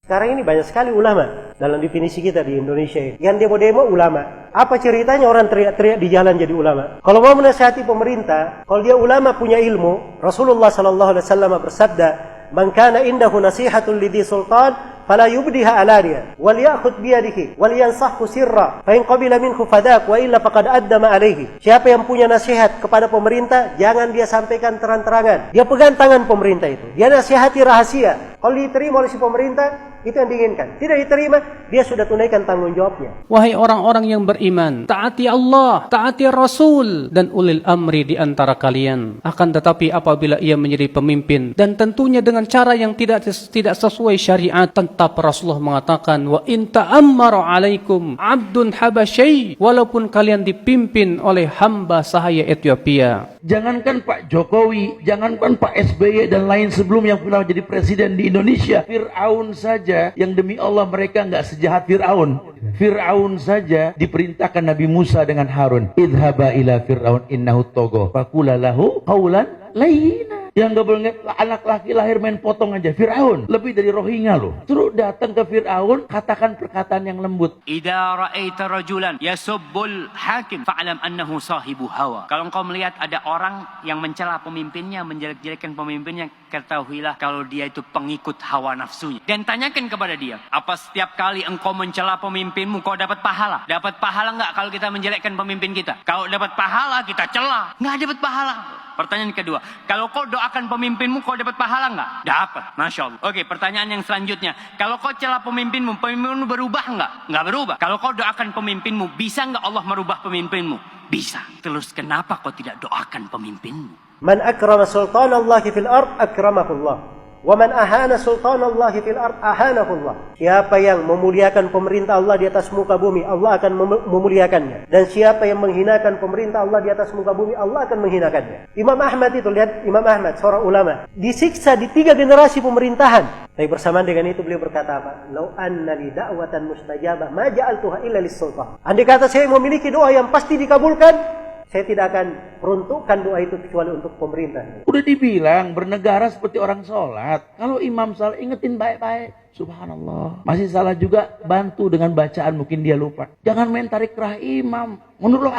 Sekarang ini banyak sekali ulama dalam definisi kita di Indonesia ini. Yang demo-demo ulama. Apa ceritanya orang teriak-teriak di jalan jadi ulama? Kalau mau menasihati pemerintah, kalau dia ulama punya ilmu, Rasulullah SAW bersabda, "Man kana indahu nasihatun lidhi sultan, fala yubdiha alaniya, wal ya'khudh biyadihi, wal yansahhu sirra, fa in qabila minhu fadak, wa illa faqad addama alaihi." Siapa yang punya nasihat kepada pemerintah, jangan dia sampaikan terang-terangan. Dia pegang tangan pemerintah itu. Dia nasihati rahasia. Kalau diterima oleh si pemerintah, itu yang diinginkan. Tidak diterima, dia sudah tunaikan tanggung jawabnya. Wahai orang-orang yang beriman, taati Allah, taati Rasul, dan ulil amri di antara kalian. Akan tetapi apabila ia menjadi pemimpin, dan tentunya dengan cara yang tidak sesuai syariat, tetap Rasulullah mengatakan, wa in ta'ammara alaikum abdun habasyai, walaupun kalian dipimpin oleh hamba sahaya Ethiopia. Jangankan Pak Jokowi, jangankan Pak SBY dan lain sebelum yang pernah jadi presiden di Indonesia, Fir'aun saja yang demi Allah mereka nggak sejahat Fir'aun. Fir'aun saja diperintahkan Nabi Musa dengan Harun, idhaba ila Fir'aun innahu togo, faqula lahu qawlan layyina. Yang gak boleh anak laki lahir main potong aja. Fir'aun lebih dari Rohingya loh. Terus datang ke Fir'aun, katakan perkataan yang lembut. Idza ra'aita rajulan yasubbul hakim fa'lam annahu sahibu hawa. Kalau engkau melihat ada orang yang mencela pemimpinnya, menjelek-jelekan pemimpinnya, ketahuilah kalau dia itu pengikut hawa nafsunya. Dan tanyakan kepada dia, apa setiap kali engkau mencela pemimpinmu kau dapat pahala? Dapat pahala enggak kalau kita menjelekkan pemimpin kita? Kalau dapat pahala kita cela, enggak dapat pahala. Pertanyaan kedua, kalau kau doakan pemimpinmu, kau dapat pahala enggak? Dapat, Masya Allah. Oke, pertanyaan yang selanjutnya, kalau kau celah pemimpinmu, pemimpinmu berubah enggak? Enggak berubah. Kalau kau doakan pemimpinmu, bisa enggak Allah merubah pemimpinmu? Bisa. Terus kenapa kau tidak doakan pemimpinmu? Man akrama sultanallahi fil ard akramahullah. Wa man ahana sultanallahi fil ard ahanahullah. Siapa yang memuliakan pemerintah Allah di atas muka bumi, Allah akan memuliakannya. Dan siapa yang menghinakan pemerintah Allah di atas muka bumi, Allah akan menghinakannya. Imam Ahmad itu, lihat Imam Ahmad, seorang ulama, disiksa di 3 generasi pemerintahan. Tapi bersamaan dengan itu beliau berkata apa? Lau anna li da'watan mustajabah ma ja'altuha illa lis-sultan. Andai kata saya memiliki doa yang pasti dikabulkan, saya tidak akan peruntukkan doa itu kecuali untuk pemerintah. Udah dibilang bernegara seperti orang sholat. Kalau imam salah, ingetin baik-baik. Subhanallah. Masih salah juga, bantu dengan bacaan, mungkin dia lupa. Jangan main tarik kerah imam. Mundur loh.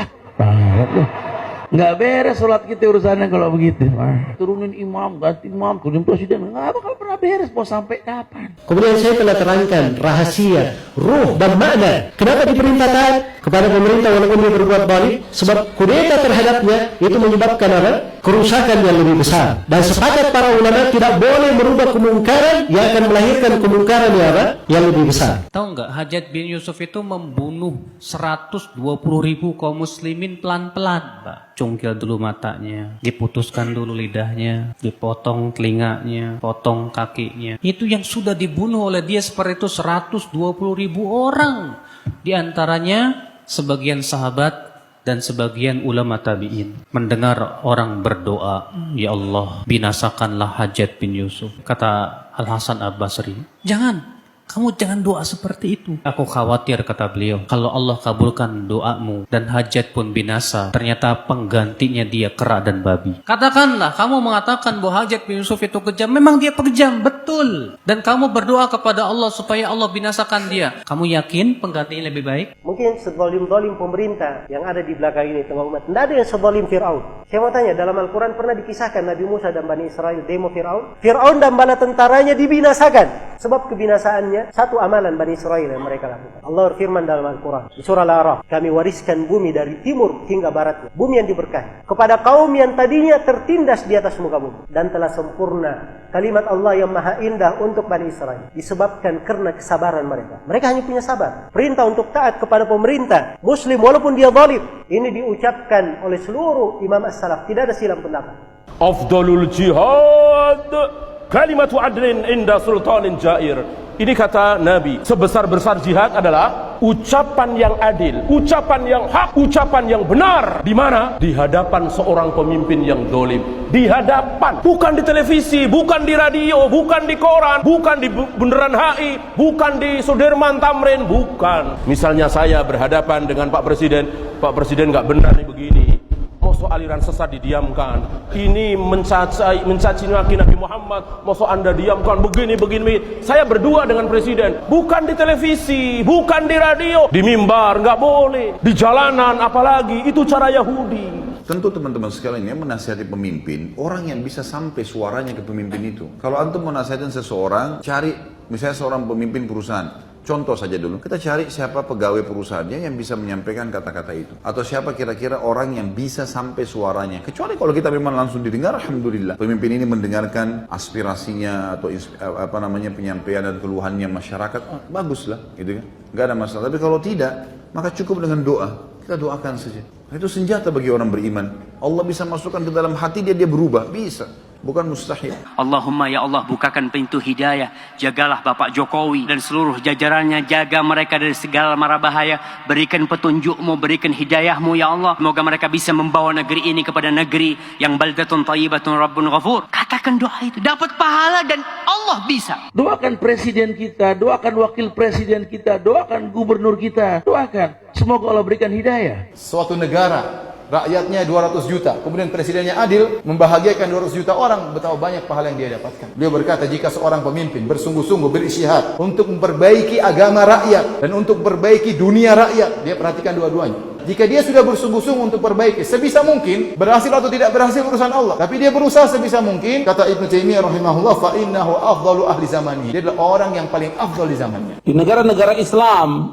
Nggak beres sholat kita urusannya kalau begitu. Turunin imam, ganti imam, turunin presiden. Nggak bakal pernah beres, mau sampai kapan. Kemudian saya telah terangkan rahasia, ruh dan makna. Kenapa diperintahkan kepada pemerintah walaupun dia berbuat baik? Sebab kudeta terhadapnya itu menyebabkan apa? Kerusakan yang lebih besar. Dan sepakat para ulama tidak boleh merubah kemungkaran yang akan melahirkan kemungkaran yang apa? Yang lebih besar. Tahu nggak, Hajjaj bin Yusuf itu membunuh 120.000 kaum muslimin pelan-pelan, Pak. Cungkil dulu matanya, diputuskan dulu lidahnya, dipotong telinganya, potong kakinya. Itu yang sudah dibunuh oleh dia seperti itu 120.000 orang. Di antaranya sebagian sahabat dan sebagian ulama tabi'in. Mendengar orang berdoa, ya Allah, binasakanlah Hajjaj bin Yusuf. Kata Al-Hasan Al-Basri, kamu jangan doa seperti itu. Aku khawatir, kata beliau, kalau Allah kabulkan doamu dan Hajjaj pun binasa, ternyata penggantinya dia kera dan babi. Katakanlah, kamu mengatakan bahwa Hajjaj bin Yusuf itu kejam. Memang dia kejam, betul. Dan kamu berdoa kepada Allah supaya Allah binasakan dia. Kamu yakin penggantinya lebih baik? Mungkin sezalim-zalim pemerintah yang ada di belakang ini tengah umat. Tidak ada yang sezalim Fir'aun. Saya mau tanya, dalam Al-Quran pernah dikisahkan Nabi Musa dan Bani Israel demo Fir'aun? Fir'aun dan bala tentaranya dibinasakan. Sebab kebinasaannya satu amalan Bani Israel yang mereka lakukan. Allah berfirman dalam Al-Quran di surah Al-A'raf, kami wariskan bumi dari timur hingga baratnya, bumi yang diberkahi, kepada kaum yang tadinya tertindas di atas muka bumi, dan telah sempurna kalimat Allah yang maha indah untuk Bani Israel disebabkan karena kesabaran mereka. Mereka hanya punya sabar. Perintah untuk taat kepada pemerintah muslim walaupun dia zalim, ini diucapkan oleh seluruh imam as-salaf, tidak ada silang pendapat. Afdalul jihad kalimatu adlin inda sultanin jair. Ini kata Nabi, sebesar-besar jihad adalah ucapan yang adil, ucapan yang hak, ucapan yang benar. Di mana? Di hadapan seorang pemimpin yang dolim. Di hadapan, bukan di televisi, bukan di radio, bukan di koran, bukan di Bundaran HI, bukan di Sudirman Tamrin, bukan. Misalnya saya berhadapan dengan Pak Presiden nggak benar nih begini. Mau Mosok aliran sesat didiamkan. Ini mencaci maki Nabi Muhammad. Mosok Anda diamkan begini. Saya berdua dengan presiden, bukan di televisi, bukan di radio, di mimbar nggak boleh, di jalanan apalagi. Itu cara Yahudi. Tentu teman-teman sekalian yang menasihati pemimpin, orang yang bisa sampai suaranya ke pemimpin itu. Kalau antum mau nasihatin seseorang, cari misalnya seorang pemimpin perusahaan. Contoh saja dulu, kita cari siapa pegawai perusahaannya yang bisa menyampaikan kata-kata itu. Atau siapa kira-kira orang yang bisa sampai suaranya. Kecuali kalau kita memang langsung didengar, alhamdulillah. Pemimpin ini mendengarkan aspirasinya atau penyampaian dan keluhannya masyarakat, baguslah, gitu kan. Gak ada masalah. Tapi kalau tidak, maka cukup dengan doa. Kita doakan saja. Itu senjata bagi orang beriman. Allah bisa masukkan ke dalam hati dia berubah, bisa. Bukan mustahil. Allahumma ya Allah, bukakan pintu hidayah. Jagalah Bapak Jokowi dan seluruh jajarannya. Jaga mereka dari segala mara bahaya. Berikan petunjukmu, berikan hidayahmu ya Allah. Semoga mereka bisa membawa negeri ini kepada negeri yang baldatun thayyibatun rabbun ghafur. Katakan doa itu, dapat pahala dan Allah bisa. Doakan presiden kita, doakan wakil presiden kita, doakan gubernur kita, doakan. Semoga Allah berikan hidayah. Suatu negara, rakyatnya 200 juta, kemudian presidennya adil, membahagiakan 200 juta orang, betapa banyak pahala yang dia dapatkan. Beliau berkata, jika seorang pemimpin bersungguh-sungguh berisyihad untuk memperbaiki agama rakyat dan untuk memperbaiki dunia rakyat, dia perhatikan dua-duanya. Jika dia sudah bersungguh-sungguh untuk perbaiki, sebisa mungkin, berhasil atau tidak berhasil urusan Allah. Tapi dia berusaha sebisa mungkin, kata Ibnu Taimiyah rahimahullah, fa innahu afdalu ahli zamani. Dia adalah orang yang paling afdal di zamannya. Di negara-negara Islam,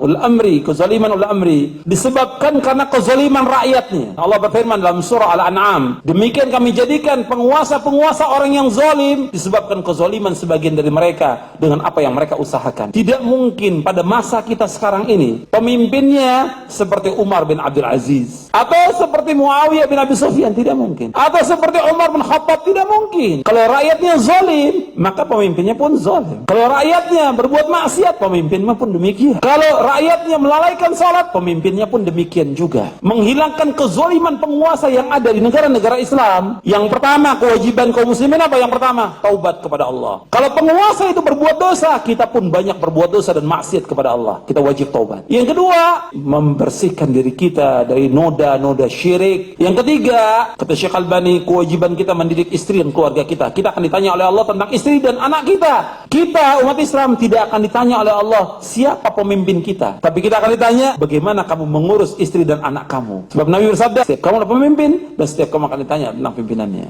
kezaliman ul amri disebabkan karena kezaliman rakyatnya. Allah berfirman dalam surah Al-An'am, demikian kami jadikan penguasa-penguasa orang yang zalim disebabkan kezaliman sebagian dari mereka dengan apa yang mereka usahakan. Tidak mungkin pada masa kita sekarang ini pemimpinnya seperti Umar bin Abdul Aziz atau seperti Muawiyah bin Abi Sufyan, tidak mungkin. Atau seperti Umar bin Khattab, tidak mungkin. Kalau rakyatnya zalim, maka pemimpinnya pun zalim. Kalau rakyatnya berbuat maksiat, pemimpinnya pun demikian. Kalau rakyatnya melalaikan salat, pemimpinnya pun demikian juga. Menghilangkan kezaliman penguasa yang ada di negara-negara Islam, yang pertama kewajiban kaum muslimin apa? Yang pertama, taubat kepada Allah. Kalau penguasa itu berbuat dosa, kita pun banyak berbuat dosa dan maksiat kepada Allah. Kita wajib taubat. Yang kedua, membersihkan diri kita dari noda-noda syirik. Yang ketiga, kata Syekh Albani, kewajiban kita mendidik istri dan keluarga kita. Kita akan ditanya oleh Allah tentang istri dan anak kita. Kita umat Islam tidak akan ditanya oleh Allah siapa pemimpin kita, tapi kita akan ditanya bagaimana kamu mengurus istri dan anak kamu. Sebab Nabi bersabda, setiap kamu adalah pemimpin dan setiap kamu akan ditanya tentang pimpinannya.